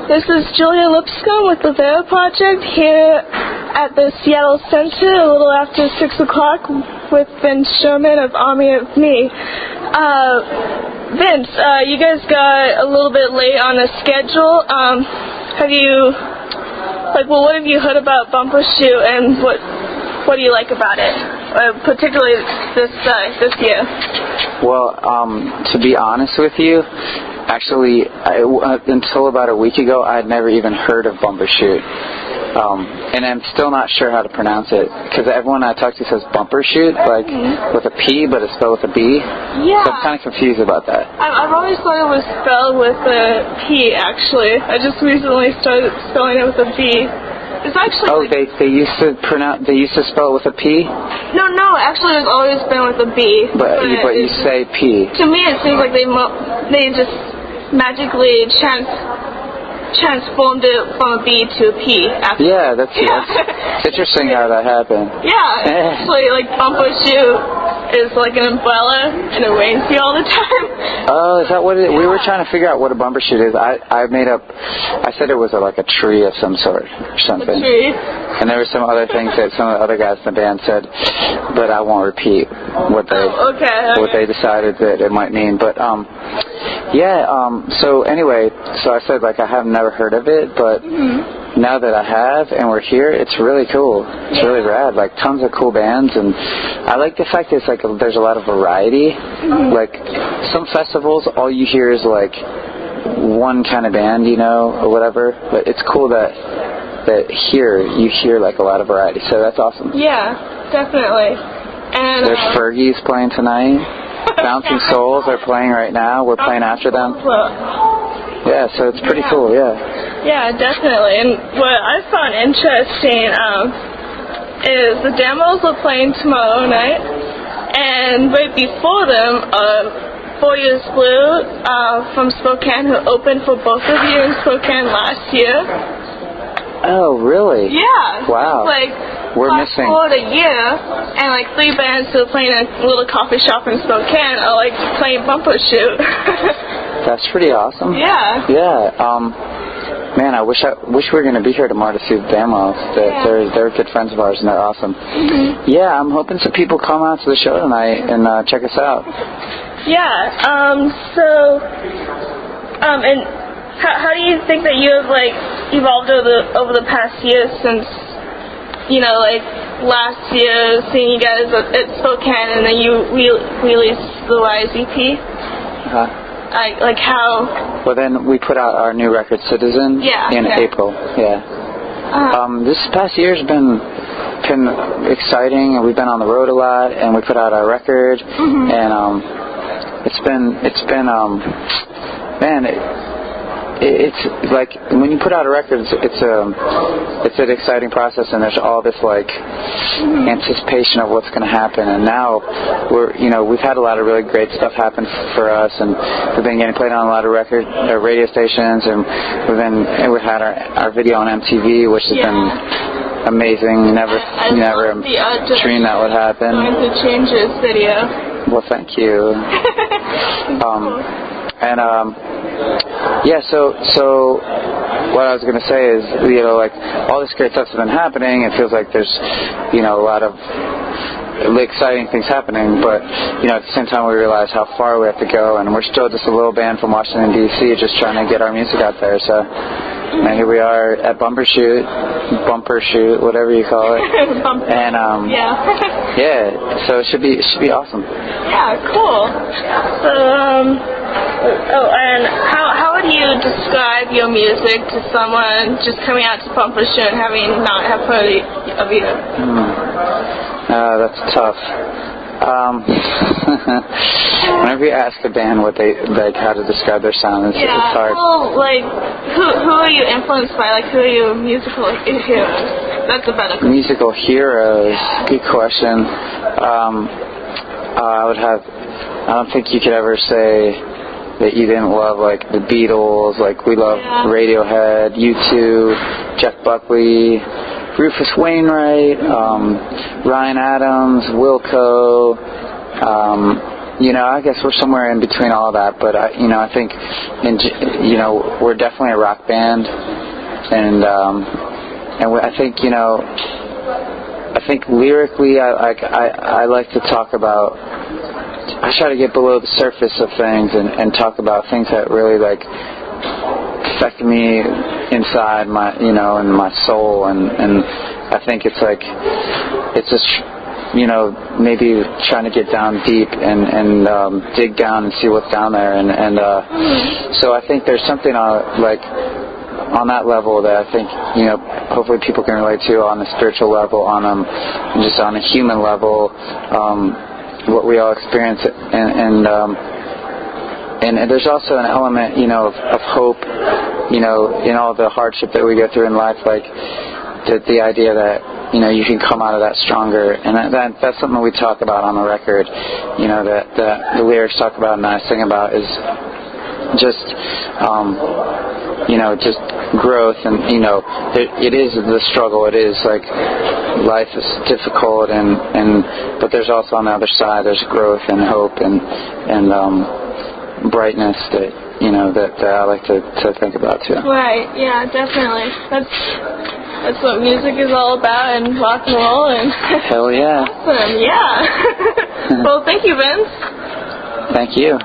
This is Julia Lipscomb with the Vera Project here at the Seattle Center a little after 6 o'clock with Vince Sherman of Army of Me. Vince, you guys got a little bit late on the schedule. What have you heard about Bumbershoot, and what do you like about it, particularly this year? Well, to be honest with you, actually, until about a week ago, I had never even heard of Bumbershoot. And I'm still not sure how to pronounce it, because everyone I talk to says Bumbershoot, like with a P, but it's spelled with a B. Yeah. So I'm kind of confused about that. I've always thought it was spelled with a P, actually. I just recently started spelling it with a B. It's actually. Oh, they used to spell it with a P? No, actually it's always been with a B. But you say P. To me, it seems like they just magically transformed it from a B to a P. Yeah, that's interesting how that happened. Yeah, actually, like Bumbershoot is like an umbrella and it rains you all the time. Oh, is that what it is? We were trying to figure out what a Bumbershoot is. I said it was like a tree of some sort or something. A tree. And there were some other things that some of the other guys in the band said, but I won't repeat what they decided that it might mean. But so anyway, so I said like I have never heard of it, but now that I have and we're here, it's really cool. It's really rad. Like tons of cool bands, and I like the fact that it's like there's a lot of variety. Like some festivals, all you hear is like one kind of band, or whatever. But it's cool that here you hear like a lot of variety. So that's awesome. Yeah, definitely. And there's Fergie's playing tonight. Bouncing Souls are playing right now. We're playing after them. Yeah, so it's pretty cool, Yeah, definitely. And what I found interesting is the demos are playing tomorrow night, and right before them, 4 Years Blue from Spokane, who opened for both of you in Spokane last year. Oh, really? Yeah. Wow. We're missing. For the year, and like 3 bands who are playing in a little coffee shop in Spokane are like playing Bumbershoot. That's pretty awesome. Yeah. Yeah. Man, I wish we were going to be here tomorrow to see the demos. They're good friends of ours, and they're awesome. Yeah, I'm hoping some people come out to the show tonight and check us out. Yeah. And how do you think that you have evolved over the past year since last year, seeing you guys at Spokane, and then you released the Rise EP? How? Well, then we put out our new record, Citizen, in April. Yeah. This past year's been exciting, and we've been on the road a lot, and we put out our record, and it's been it's like when you put out a record, it's an exciting process, and there's all this anticipation of what's going to happen. And now we've had a lot of really great stuff happen for us, and we've been getting played on a lot of radio stations, and we've had our video on MTV, which has been amazing. Never dreamed that would happen. Going to change this video. Well, thank you. So what I was going to say is, all this great stuff's been happening. It feels like there's, a lot of exciting things happening, but, at the same time we realize how far we have to go, and we're still just a little band from Washington, D.C., just trying to get our music out there. So now here we are at Bumbershoot, whatever you call it. And, so it should be awesome. Yeah, cool. So, and how would you describe your music to someone just coming out to Bumbershoot and having not have heard of you? That's tough. Whenever you ask a band what they how to describe their sound, it's hard. Well, who are you influenced by? Who are your musical heroes? That's a better question. Musical heroes? Good question. I don't think you could ever say that you didn't love the Beatles. We love Radiohead, U2, Jeff Buckley, Rufus Wainwright, Ryan Adams, Wilco, I guess we're somewhere in between all of that, but I think, we're definitely a rock band, and I think, I think lyrically, I like to talk about. I try to get below the surface of things and talk about things that really affect me inside my, and my soul, and I think it's just, maybe trying to get down deep and dig down and see what's down there, and so I think there's something on that level that I think, hopefully people can relate to on the spiritual level, just on a human level, what we all experience, and there's also an element, of hope, in all the hardship that we go through in life, the idea that, you can come out of that stronger, and that's something we talk about on the record, that the lyrics talk about and I sing about is just, just growth, and, it is the struggle, it is life is difficult, but there's also on the other side, there's growth and hope and brightness that, that I like to think about too. Right, yeah, definitely. That's what music is all about, and rock and roll, and hell yeah. Awesome, yeah. Well, thank you, Vince. Thank you.